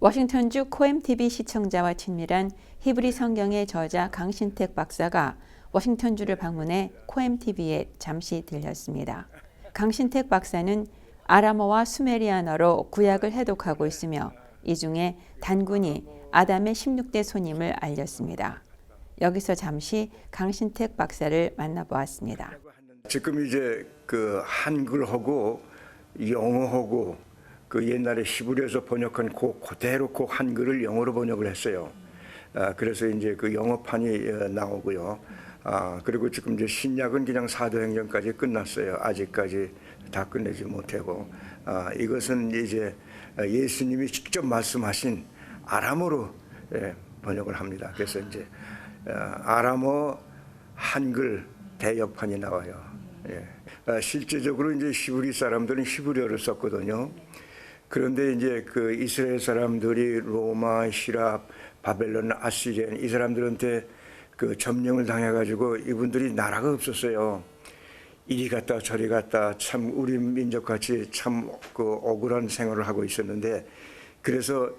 워싱턴주 코엠TV 시청자와 친밀한 히브리 성경의 저자 강신택 박사가 워싱턴주를 방문해 코엠TV에 잠시 들렸습니다. 강신택 박사는 아람어와 수메리아어로 구약을 해독하고 있으며 이 중에 단군이 아담의 16대 손임을 알렸습니다. 여기서 잠시 강신택 박사를 만나보았습니다. 지금 이제 그 한글하고 영어하고 그 옛날에 히브리어에서 번역한 그대로 그 한글을 영어로 번역을 했어요. 그래서 이제 그 영어판이 나오고요. 그리고 지금 이제 신약은 그냥 사도행전까지 끝났어요. 아직까지 다 끝내지 못하고 이것은 이제 예수님이 직접 말씀하신 아람어로 번역을 합니다. 그래서 이제 아람어 한글 대역판이 나와요. 실제적으로 이제 히브리 사람들은 히브리어를 썼거든요. 그런데 이제 그 이스라엘 사람들이 로마, 시랍, 바벨론, 아시리안 이 사람들한테 그 점령을 당해가지고 이분들이 나라가 없었어요. 이리 갔다 저리 갔다 참 우리 민족같이 참 그 억울한 생활을 하고 있었는데 그래서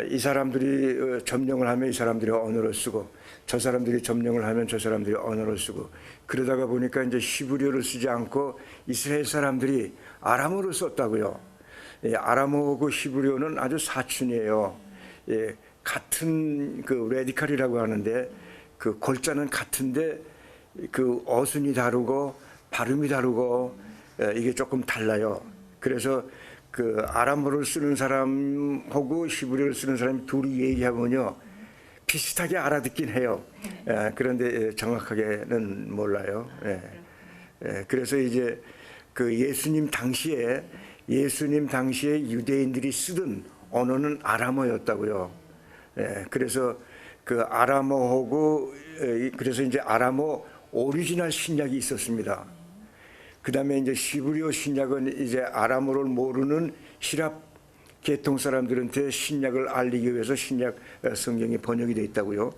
이 사람들이 점령을 하면 이 사람들이 언어를 쓰고 저 사람들이 점령을 하면 저 사람들이 언어를 쓰고 그러다가 보니까 이제 히브리어를 쓰지 않고 이스라엘 사람들이 아람어를 썼다고요. 아람어하고 히브리어는 아주 사춘이에요. 같은 그 레디칼이라고 하는데 그 골자는 같은데 그 어순이 다르고 발음이 다르고 이게 조금 달라요. 그래서 그 아람어를 쓰는 사람하고 히브리어를 쓰는 사람이 둘이 얘기하면요 비슷하게 알아듣긴 해요. 그런데 정확하게는 몰라요. 그래서 이제 그 예수님 당시에 유대인들이 쓰던 언어는 아람어였다고요. 그래서 그 아람어하고 그래서 이제 아람어 오리지널 신약이 있었습니다. 그다음에 이제 히브리어 신약은 이제 아람어를 모르는 시랍 계통 사람들한테 신약을 알리기 위해서 신약 성경이 번역이 되어 있다고요.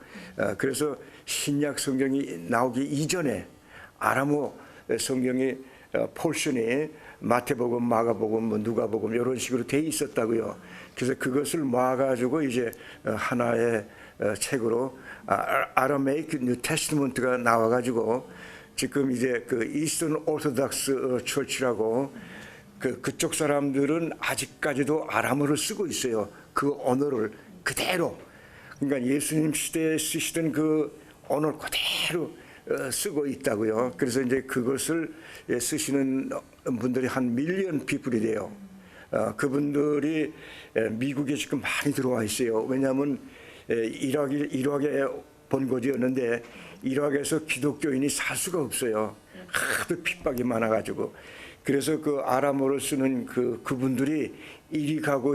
그래서 신약 성경이 나오기 이전에 아람어 성경이 폴션이 마태복음, 마가복음, 뭐 누가복음 이런 식으로 돼 있었다고요. 그래서 그것을 모아가지고 이제 하나의 책으로 아라메이크 뉴 테스트먼트가 나와가지고 지금 이제 그 이스턴 오르토닥스 처치라고 그쪽 사람들은 아직까지도 아람어를 쓰고 있어요. 그 언어를 그대로. 그러니까 예수님 시대에 쓰시던 그 언어를 그대로 쓰고 있다고요. 그래서 이제 그것을 쓰시는 분들이 한 밀리언 피플이 돼요. 그분들이 미국에 지금 많이 들어와 있어요. 왜냐하면 이라크에 본거지였는데 이라크에서 기독교인이 살 수가 없어요. 하도 핍박이 많아가지고. 그래서 그 아람어를 쓰는 그분들이 이리 가고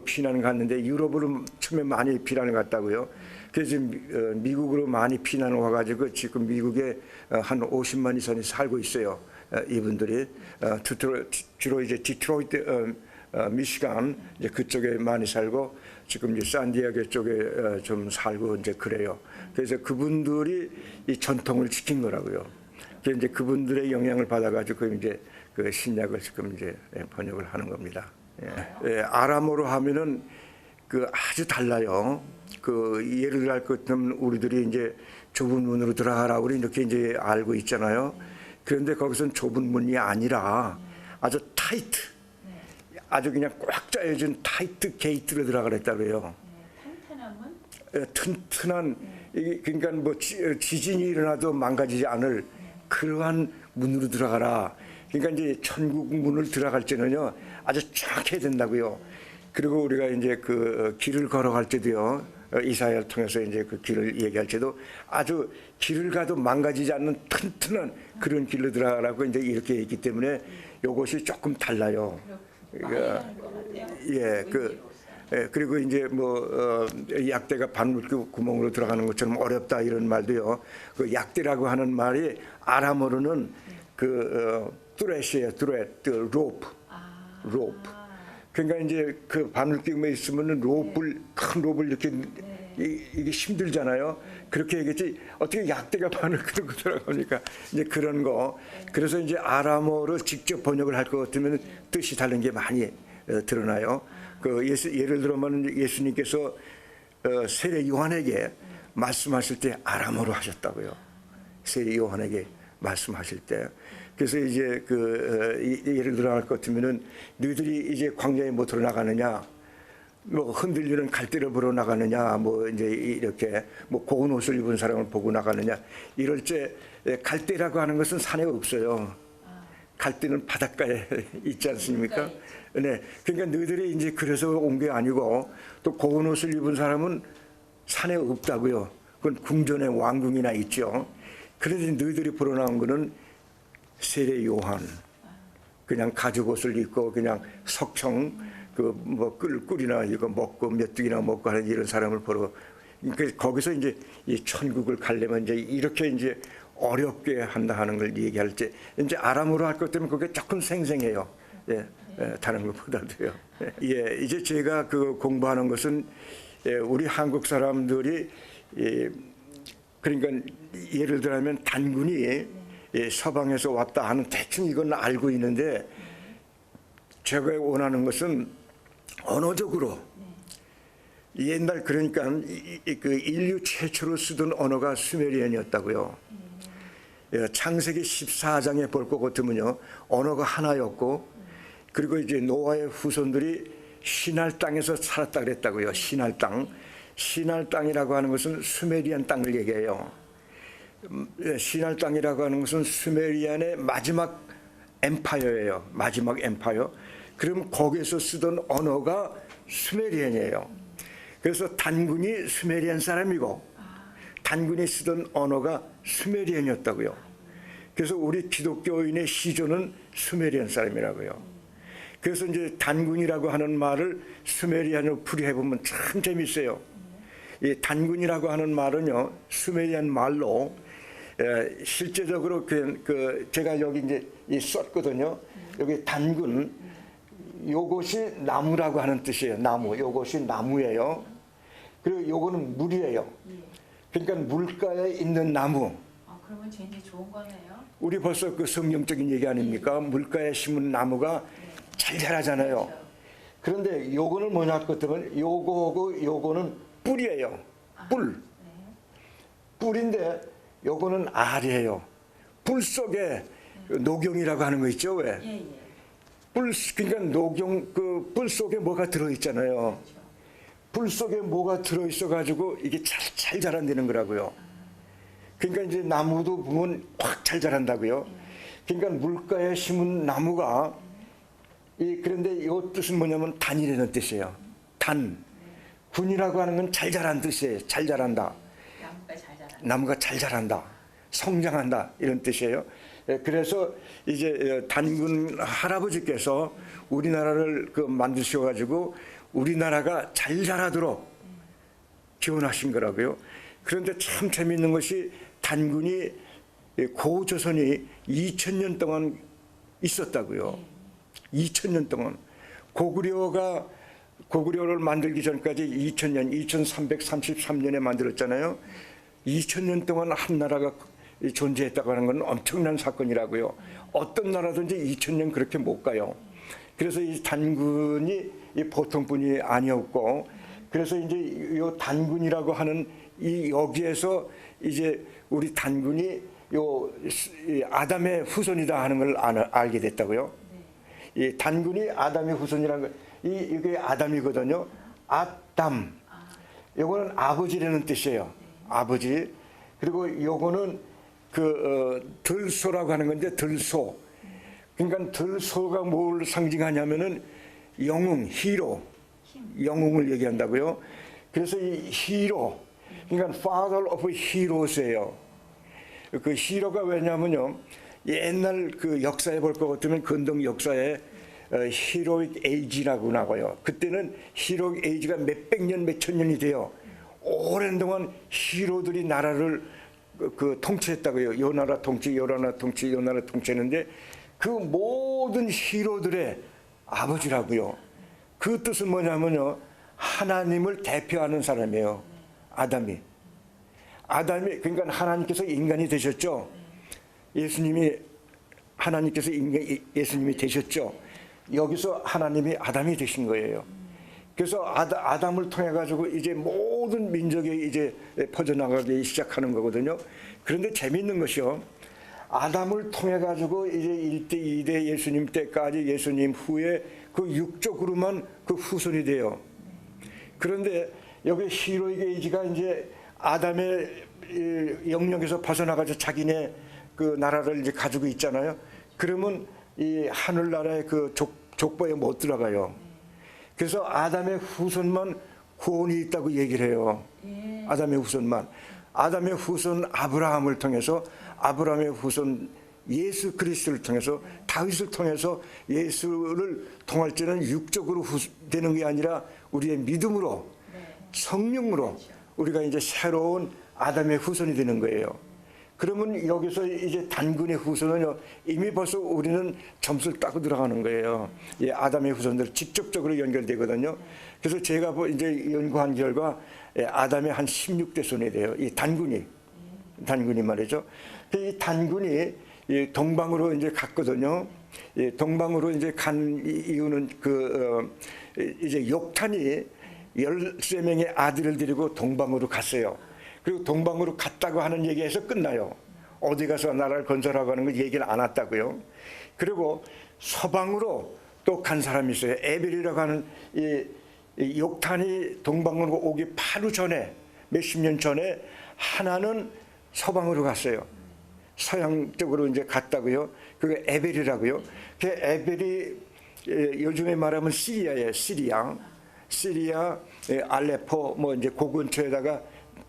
피난을 갔는데 유럽으로 처음에 많이 피난을 갔다고요. 그래서 미국으로 많이 피난을 와가지고 지금 미국에 한 50만 이상이 살고 있어요. 이분들이 주로 이제 디트로이트, 미시간 이제 그쪽에 많이 살고 지금 이제 산디에고 쪽에 좀 살고 이제 그래요. 그래서 그분들이 이 전통을 지킨 거라고요. 그래서 이제 그분들의 영향을 받아가지고 이제 그 신약을 지금 이제 번역을 하는 겁니다. 아람어로 하면은 그 아주 달라요. 그 예를 들할 것 같으면 우리들이 이제 좁은 문으로 들어가라고 이렇게 이제 알고 있잖아요. 그런데 거기선 좁은 문이 아니라 아주 타이트, 아주 그냥 꽉 짜여진 타이트 게이트로 들어가랬다고요. 튼튼한 문? 튼튼한 그러니까 뭐 지진이 일어나도 망가지지 않을 그러한 문으로 들어가라. 그러니까 이제 천국 문을 들어갈 때는요 아주 정확해야 된다고요. 그리고 우리가 이제 그 길을 걸어갈 때도요 이사야를 통해서 이제 그 길을 얘기할 때도 아주 길을 가도 망가지지 않는 튼튼한 그런 길로 들어가라고 이제 이렇게 했기 때문에 이것이 조금 달라요. 그리고 이제 뭐 약대가 바늘귀 구멍으로 들어가는 것처럼 어렵다 이런 말도요. 그 약대라고 하는 말이 아람어로는 뚜렛이에요. 로프. 그러니까 이제 그 바늘귀에 있으면은 큰 롭을 이렇게 이게 힘들잖아요. 그렇게 얘기했지 어떻게 약대가 바늘귀로 들어갑니까? 이제 그런 거. 그래서 이제 아람어로 직접 번역을 할 것 같으면 뜻이 다른 게 많이 드러나요. 예를 들면 예수님께서 세례 요한에게 말씀하실 때 아람어로 하셨다고요. 세례 요한에게 말씀하실 때. 그래서 이제 예를 들어 할 것 같으면은 너희들이 이제 광야에 못 들어나가느냐, 뭐 흔들리는 갈대를 보러 나가느냐, 뭐 이제 이렇게 뭐 고운 옷을 입은 사람을 보고 나가느냐, 이럴 때 갈대라고 하는 것은 산에 없어요. 갈대는 바닷가에 있지 않습니까? 네, 그러니까 너희들이 이제 그래서 온 게 아니고 또 고운 옷을 입은 사람은 산에 없다고요. 그건 궁전에 왕궁이나 있죠. 그런데 너희들이 보러 나온 거는 세례 요한, 그냥 가죽 옷을 입고 그냥 석청 뭐 꿀이나 이거 먹고 메뚜기나 먹고 하는 이런 사람을 보러, 그러니까 거기서 이제 이 천국을 가려면 이제 이렇게 이제 어렵게 한다 하는 걸 얘기할 때 이제 아람어로 할 것 때문에 그게 조금 생생해요. 예, 다른 것보다도요. 예, 이제 제가 공부하는 것은 우리 한국 사람들이 그러니까 예를 들면 단군이 서방에서 왔다 하는 대충 이건 알고 있는데 제가 원하는 것은 언어적으로 옛날 그러니까 인류 최초로 쓰던 언어가 수메리안이었다고요. 창세기 14장에 볼 것 같으면요 언어가 하나였고 그리고 이제 노아의 후손들이 시날 땅에서 살았다 그랬다고요. 시날 땅. 시날 땅이라고 하는 것은 수메리안 땅을 얘기해요. 시날 땅이라고 하는 것은 수메리안의 마지막 엠파이어예요. 마지막 엠파이어. 그럼 거기에서 쓰던 언어가 수메리안이에요. 그래서 단군이 수메리안 사람이고 단군이 쓰던 언어가 수메리안이었다고요. 그래서 우리 기독교인의 시조는 수메리안 사람이라고요. 그래서 이제 단군이라고 하는 말을 수메리안으로 풀이해보면 참 재밌어요. 이 단군이라고 하는 말은요 수메리안 말로 실제적으로 제가 여기 이제 썼거든요. 여기 단군 요것이 나무라고 하는 뜻이에요. 나무. 요것이 나무예요. 그리고 요거는 물이에요. 그러니까 물가에 있는 나무. 그러면 굉장히 좋은 거네요. 우리 벌써 성경적인 얘기 아닙니까? 물가에 심은 나무가 잘 자라잖아요. 그런데 요거는 뭐냐 했더니 요거하고 요거는 뿔이에요. 뿔. 뿔인데 요거는 알이에요. 뿔 속에 녹용이라고 하는 거 있죠, 왜? 뿔, 그러니까 녹용 뿔 속에 뭐가 들어 있잖아요. 뿔 속에 뭐가 들어 있어 가지고 이게 잘 자란다는 거라고요. 그러니까 이제 나무도 보면 확 잘 자란다고요. 그러니까 물가에 심은 나무가 그런데 이 뜻은 뭐냐면 단이라는 뜻이에요. 단. 군이라고 하는 건 잘 자란 뜻이에요. 잘 자란다. 나무가 잘 자란다. 성장한다. 이런 뜻이에요. 그래서 이제 단군 할아버지께서 우리나라를 만드셔가지고 우리나라가 잘 자라도록 기원하신 거라고요. 그런데 참 재미있는 것이 단군이 고조선이 2000년 동안 있었다고요. 2000년 동안. 고구려를 만들기 전까지 2000년, 2333년에 만들었잖아요. 2000년 동안 한 나라가 존재했다고 하는 건 엄청난 사건이라고요. 어떤 나라든지 2000년 그렇게 못 가요. 그래서 이 단군이 보통 분이 아니었고, 그래서 이제 이 단군이라고 하는 여기에서 이제 우리 단군이 아담의 후손이다 하는 걸 알게 됐다고요. 이 단군이 아담의 후손이라는 거, 이게 아담이거든요. 아담. 요거는 아버지라는 뜻이에요. 아버지. 그리고 요거는 들소라고 하는 건데, 들소. 그러니까 들소가 뭘 상징하냐면은 영웅, 히로. 영웅을 얘기한다고요. 그래서 이 히로. 그러니까 father of heroes예요. 그 히로가 왜냐면요. 옛날 역사에 볼 것 같으면 근동 역사에 히로익 에이지라고 나와요. 그때는 히로익 에이지가 몇백 년, 몇천 년이 돼요. 오랜 동안 히로들이 나라를 통치했다고요. 요 나라 통치, 요 나라 통치, 요 나라 통치했는데 그 모든 히로들의 아버지라고요. 그 뜻은 뭐냐면요. 하나님을 대표하는 사람이에요. 아담이. 그러니까 하나님께서 인간이 되셨죠. 하나님께서 예수님이 되셨죠. 여기서 하나님이 아담이 되신 거예요. 그래서 아담을 통해 가지고 이제 모든 민족이 이제 퍼져나가기 시작하는 거거든요. 그런데 재미있는 것이요. 아담을 통해 가지고 이제 1대, 2대 예수님 때까지 예수님 후에 그 육적으로만 그 후손이 돼요. 그런데 여기 히로이 게이지가 이제 아담의 영역에서 벗어나가지고 자기네 그 나라를 이제 가지고 있잖아요. 그러면 이 하늘나라의 그 족보에 못 들어가요. 그래서 아담의 후손만 구원이 있다고 얘기를 해요. 아담의 후손만. 아담의 후손 아브라함을 통해서 아브라함의 후손 예수 그리스도를 통해서 다윗을 통해서 예수를 통할 때는 육적으로 되는 게 아니라 우리의 믿음으로 성령으로 우리가 이제 새로운 아담의 후손이 되는 거예요. 그러면 여기서 이제 단군의 후손은요, 이미 벌써 우리는 점수를 따고 들어가는 거예요. 예, 아담의 후손들 직접적으로 연결되거든요. 그래서 제가 이제 연구한 결과 아담의 한 16대 손이 돼요. 이 단군이 말이죠. 이 단군이 동방으로 이제 갔거든요. 동방으로 이제 간 이유는 이제 욕탄이 13명의 아들을 데리고 동방으로 갔어요. 그리고 동방으로 갔다고 하는 얘기에서 끝나요. 어디 가서 나라를 건설하고 하는 거 얘기를 안 했다고요. 그리고 서방으로 또 간 사람이 있어요. 에벨이라고 하는 이 욕탄이 동방으로 오기 바로 전에 몇십 년 전에 하나는 서방으로 갔어요. 서양 쪽으로 이제 갔다고요. 그게 에벨이라고요. 그 에벨이 요즘에 말하면 시리아예요. 시리아 알레포 뭐 이제 그 근처에다가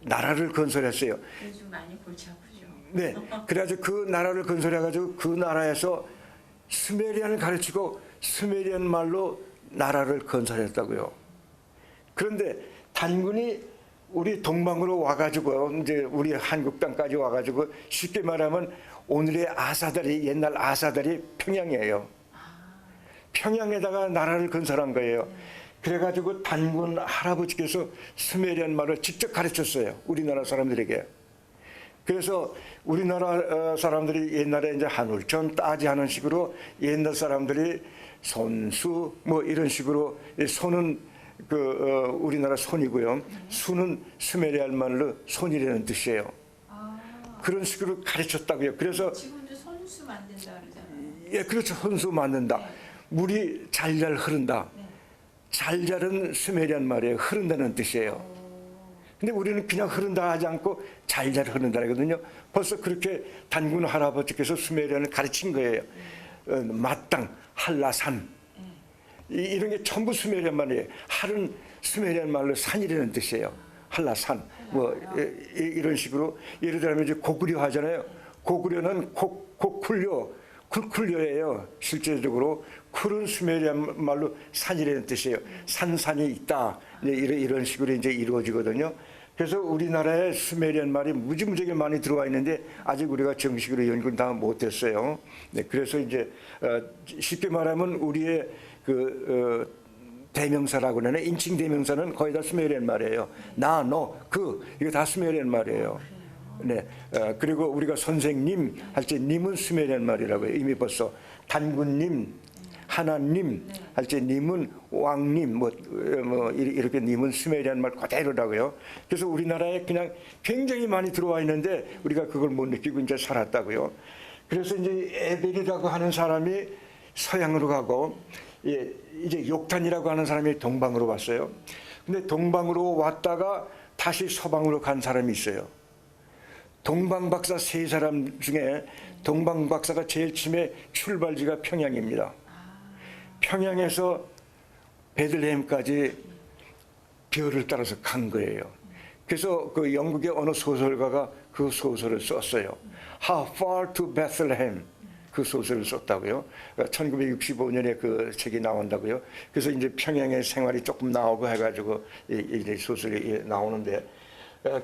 나라를 건설했어요. 요즘 많이 골치 아프죠. 네, 그래가지고 그 나라를 건설해가지고 그 나라에서 수메리안을 가르치고 수메리안 말로 나라를 건설했다고요. 그런데 단군이 우리 동방으로 와가지고 이제 우리 한국 땅까지 와가지고 쉽게 말하면 오늘의 아사달이 옛날 아사달이 평양이에요. 평양에다가 나라를 건설한 거예요. 그래가지고 단군 할아버지께서 수메리안 말을 직접 가르쳤어요. 우리나라 사람들에게. 그래서 우리나라 사람들이 옛날에 이제 한울천 따지 하는 식으로 옛날 사람들이 손수 뭐 이런 식으로 손은 우리나라 손이고요. 수는 수메리안 말로 손이라는 뜻이에요. 그런 식으로 가르쳤다고요. 그래서 지금도 손수 만든다 그러잖아요. 예, 그렇죠. 손수 만든다. 물이 잘잘 흐른다. 잘잘은 수메리안 말이에요. 흐른다는 뜻이에요. 근데 우리는 그냥 흐른다 하지 않고 잘잘 흐른다 하거든요. 벌써 그렇게 단군 할아버지께서 수메리안을 가르친 거예요. 마땅, 한라산 이런 게 전부 수메리안 말이에요. 할은 수메리안 말로 산이라는 뜻이에요. 한라산 뭐 이런 식으로 예를 들면 이제 고구려 하잖아요. 고구려는 쿨쿨려예요. 실제적으로 쿨은 수메리안 말로 산이라는 뜻이에요. 산이 있다. 이런 식으로 이제 이루어지거든요. 그래서 우리나라에 수메리안 말이 무지무지하게 많이 들어와 있는데 아직 우리가 정식으로 연구는 다 못했어요. 네, 그래서 이제 쉽게 말하면 우리의 대명사라고 하는 인칭 대명사는 거의 다 수메리안 말이에요. 나, 너, 이거 다 수메리안 말이에요. 네, 그리고 우리가 선생님 할 때 님은 수메리안 말이라고요. 이미 벌써 단군님, 하나님 할 때 님은 왕님 뭐 이렇게 님은 수메리안 말 그대로라고요. 그래서 우리나라에 그냥 굉장히 많이 들어와 있는데 우리가 그걸 못 느끼고 이제 살았다고요. 그래서 이제 에벨이라고 하는 사람이 서양으로 가고 이제 욕탄이라고 하는 사람이 동방으로 왔어요. 근데 동방으로 왔다가 다시 서방으로 간 사람이 있어요. 동방박사 세 사람 중에 동방박사가 제일 처음에 출발지가 평양입니다. 평양에서 베들레헴까지 별을 따라서 간 거예요. 그래서 그 영국의 어느 소설가가 그 소설을 썼어요. How far to Bethlehem 그 소설을 썼다고요. 1965년에 그 책이 나온다고요. 그래서 이제 평양의 생활이 조금 나오고 해가지고 이 소설이 나오는데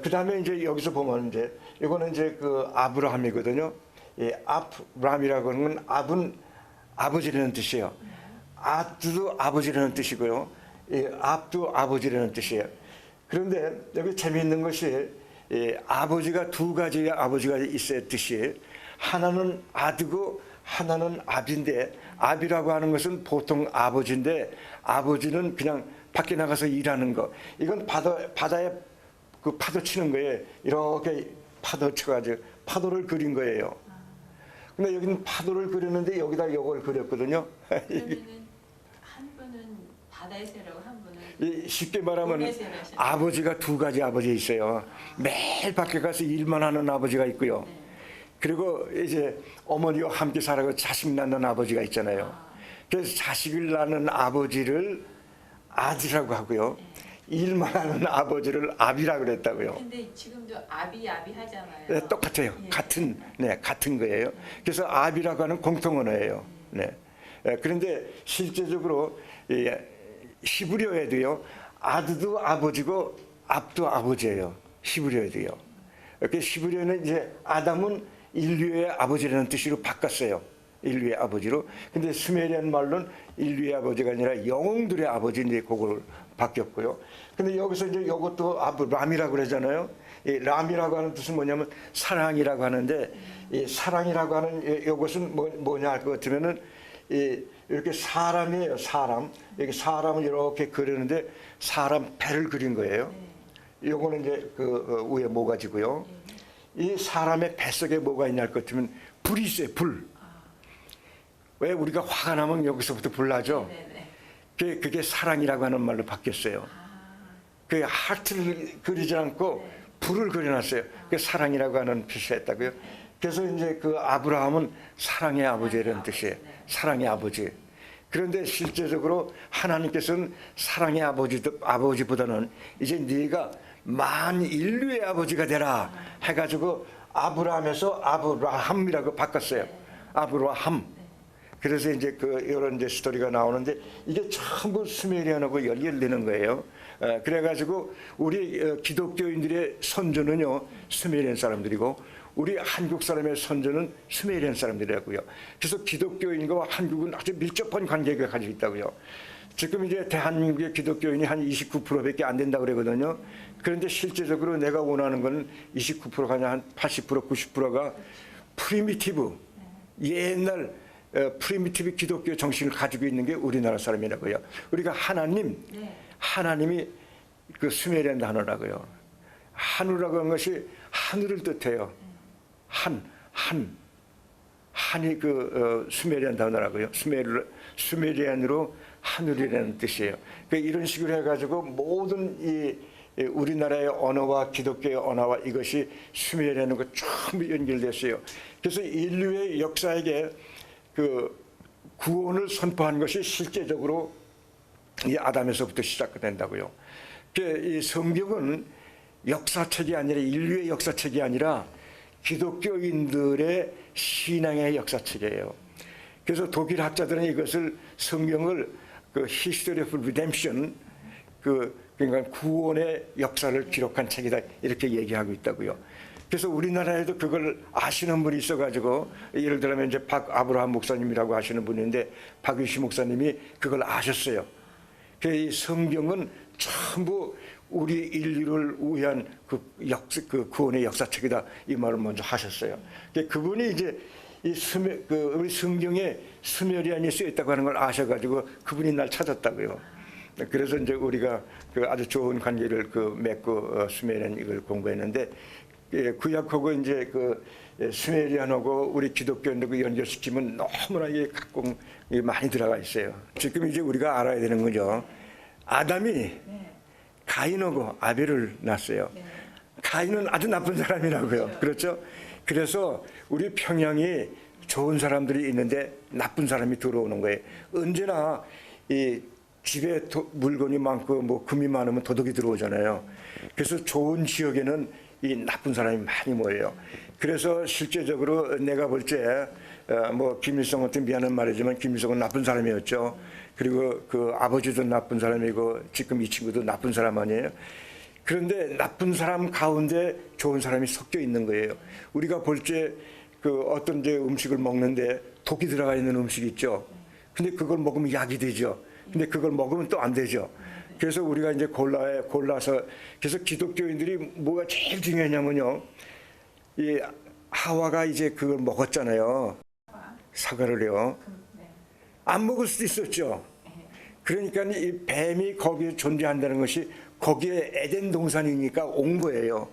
그 다음에 이제 여기서 보면 이제 이거는 이제 그 아브라함이거든요. 아브라함이라고 하는 건 압은 아버지라는 뜻이에요. 압도 아버지라는 뜻이고요. 압도 아버지라는 뜻이에요. 그런데 여기 재미있는 것이 아버지가 두 가지의 아버지가 있어야 뜻이 하나는 아드고 하나는 압인데 압이라고 하는 것은 보통 아버지인데 아버지는 그냥 밖에 나가서 일하는 거. 이건 바다에 그 파도 치는 거예요. 이렇게 파도 쳐가지고 파도를 그린 거예요. 근데 여기는 파도를 그렸는데 여기다 이걸 그렸거든요. 그러면은 한 분은 바다에서 일하고 한 분은 쉽게 말하면 동네에서 일하시는 아버지가 두 가지 아버지 있어요. 매일 밖에 가서 일만 하는 아버지가 있고요. 네. 그리고 이제 어머니와 함께 살아가 자식 낳는 아버지가 있잖아요. 그래서 자식을 낳는 아버지를 아들이라고 하고요. 일만 하는 아버지를 아비라고 그랬다고요. 근데 지금도 아비 하잖아요. 네, 똑같아요. 예. 같은 거예요. 그래서 아비라고 하는 공통 언어예요. 네. 그런데 실제적으로 히브리어에도요, 아드도 아버지고 압도 아버지예요. 히브리어에도요. 그 히브리어는 이제 아담은 인류의 아버지라는 뜻으로 바꿨어요. 인류의 아버지로. 근데 수메리안 말로는 인류의 아버지가 아니라 영웅들의 아버지인데 그걸 바뀌었고요. 근데 여기서 이제 이것도 람이라고 그러잖아요. 이 람이라고 하는 뜻은 뭐냐면 사랑이라고 하는데, 이 사랑이라고 하는 이것은 뭐냐 할 것 같으면은 이렇게 사람이에요. 사람. 여기 사람을 이렇게 그리는데 사람 배를 그린 거예요. 요거는 이제 그 위에 모가지고요. 이 사람의 뱃속에 뭐가 있냐 할 것 같으면 불이 있어요. 불. 왜 우리가 화가 나면 여기서부터 불 나죠? 네네. 그게 사랑이라고 하는 말로 바뀌었어요. 그 하트를 그리지 않고 불을 그려놨어요. 그 사랑이라고 하는 뜻이 했다고요. 그래서 이제 그 아브라함은 사랑의 아버지라는 뜻이에요. 사랑의 아버지. 그런데 실제적으로 하나님께서는 사랑의 아버지보다는 이제 네가 만 인류의 아버지가 되라 해가지고 아브라함에서 아브라함이라고 바꿨어요. 아브라함. 그래서 이제 이런 이제 스토리가 나오는데 이게 전부 수메리안하고 연결되는 거예요. 그래가지고 우리 기독교인들의 선조는요 수메리안 사람들이고 우리 한국 사람의 선조는 수메리안 사람들이라고요. 그래서 기독교인과 한국은 아주 밀접한 관계가 가지고 있다고요. 지금 이제 대한민국의 기독교인이 한 29%밖에 안 된다고 그러거든요. 그런데 실제적으로 내가 원하는 건 29%가 아니라 한 80%, 90%가 프리미티브, 옛날 프리미티브 기독교 정신을 가지고 있는 게 우리나라 사람이라고요. 우리가 하나님이 그 수메리안 단어라고요. 하누라고 하는 것이 하늘을 뜻해요. 한이 그 수메리안 단어라고요. 수메리안으로 하늘이라는 뜻이에요. 그러니까 이런 식으로 해가지고 모든 이 우리나라의 언어와 기독교의 언어와 이것이 수메리안과 전부 연결됐어요. 그래서 인류의 역사에게 그 구원을 선포한 것이 실제적으로 이 아담에서부터 시작된다고요. 이 성경은 역사책이 아니라 인류의 역사책이 아니라 기독교인들의 신앙의 역사책이에요. 그래서 독일 학자들은 이것을 성경을 그 History of Redemption, 그러니까 구원의 역사를 기록한 책이다 이렇게 얘기하고 있다고요. 그래서 우리나라에도 그걸 아시는 분이 있어가지고 예를 들면 이제 아브라함 목사님이라고 하시는 분인데 박유시 목사님이 그걸 아셨어요. 이 성경은 전부 우리 인류를 위한 그 구원의 역사책이다 이 말을 먼저 하셨어요. 그분이 이제 우리 성경에 수메리안이 쓰여 있다고 하는 걸 아셔가지고 그분이 날 찾았다고요. 그래서 이제 우리가 그 아주 좋은 관계를 맺고 수메리안 이걸 공부했는데 구약하고 이제 수메리안하고 우리 기독교인하고 연결시키면 너무나 이게 각공 많이 들어가 있어요. 지금 이제 우리가 알아야 되는 거죠. 아담이 가인하고 아벨을 낳았어요. 가인은 아주 나쁜 사람이라고요. 그렇죠? 그래서 우리 평양이 좋은 사람들이 있는데 나쁜 사람이 들어오는 거예요. 언제나 이 집에 물건이 많고 뭐 금이 많으면 도둑이 들어오잖아요. 그래서 좋은 지역에는 이 나쁜 사람이 많이 모여요. 그래서 실제적으로 내가 볼 때 뭐 김일성한테 미안한 말이지만 김일성은 나쁜 사람이었죠. 그리고 그 아버지도 나쁜 사람이고 지금 이 친구도 나쁜 사람 아니에요. 그런데 나쁜 사람 가운데 좋은 사람이 섞여 있는 거예요. 우리가 볼 때 어떤 이제 음식을 먹는데 독이 들어가 있는 음식 있죠. 근데 그걸 먹으면 약이 되죠. 근데 그걸 먹으면 또 안 되죠. 그래서 우리가 이제 골라서 그래서 기독교인들이 뭐가 제일 중요하냐면요. 이 하와가 이제 그걸 먹었잖아요. 사과를요. 안 먹을 수도 있었죠. 그러니까 이 뱀이 거기에 존재한다는 것이 거기에 에덴 동산이니까 온 거예요.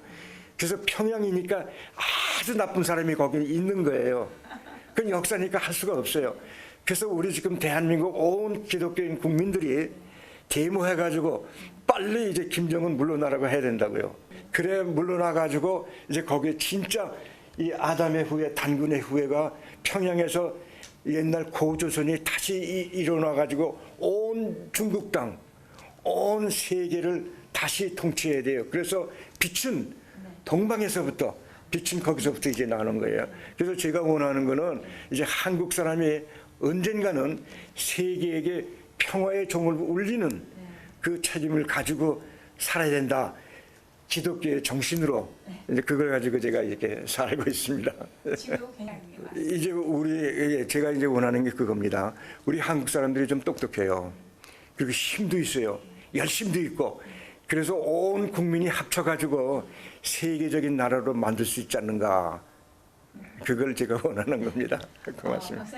그래서 평양이니까 아주 나쁜 사람이 거기에 있는 거예요. 그건 역사니까 할 수가 없어요. 그래서 우리 지금 대한민국 온 기독교인 국민들이 데모해가지고 빨리 이제 김정은 물러나라고 해야 된다고요. 그래 물러나가지고 이제 거기에 진짜 이 아담의 후예, 단군의 후예가 평양에서 옛날 고조선이 다시 일어나가지고 온 중국 땅, 온 세계를 다시 통치해야 돼요. 그래서 빛은 동방에서부터, 빛은 거기서부터 이제 나오는 거예요. 그래서 제가 원하는 거는 이제 한국 사람이 언젠가는 세계에게 평화의 종을 울리는 그 책임을 가지고 살아야 된다. 기독교의 정신으로 이제 그걸 가지고 제가 이렇게 살고 있습니다. 이제 제가 이제 원하는 게 그겁니다. 우리 한국 사람들이 좀 똑똑해요. 그리고 힘도 있어요. 열심도 있고. 그래서 온 국민이 합쳐가지고 세계적인 나라로 만들 수 있지 않는가. 그걸 제가 원하는 겁니다. 고맙습니다.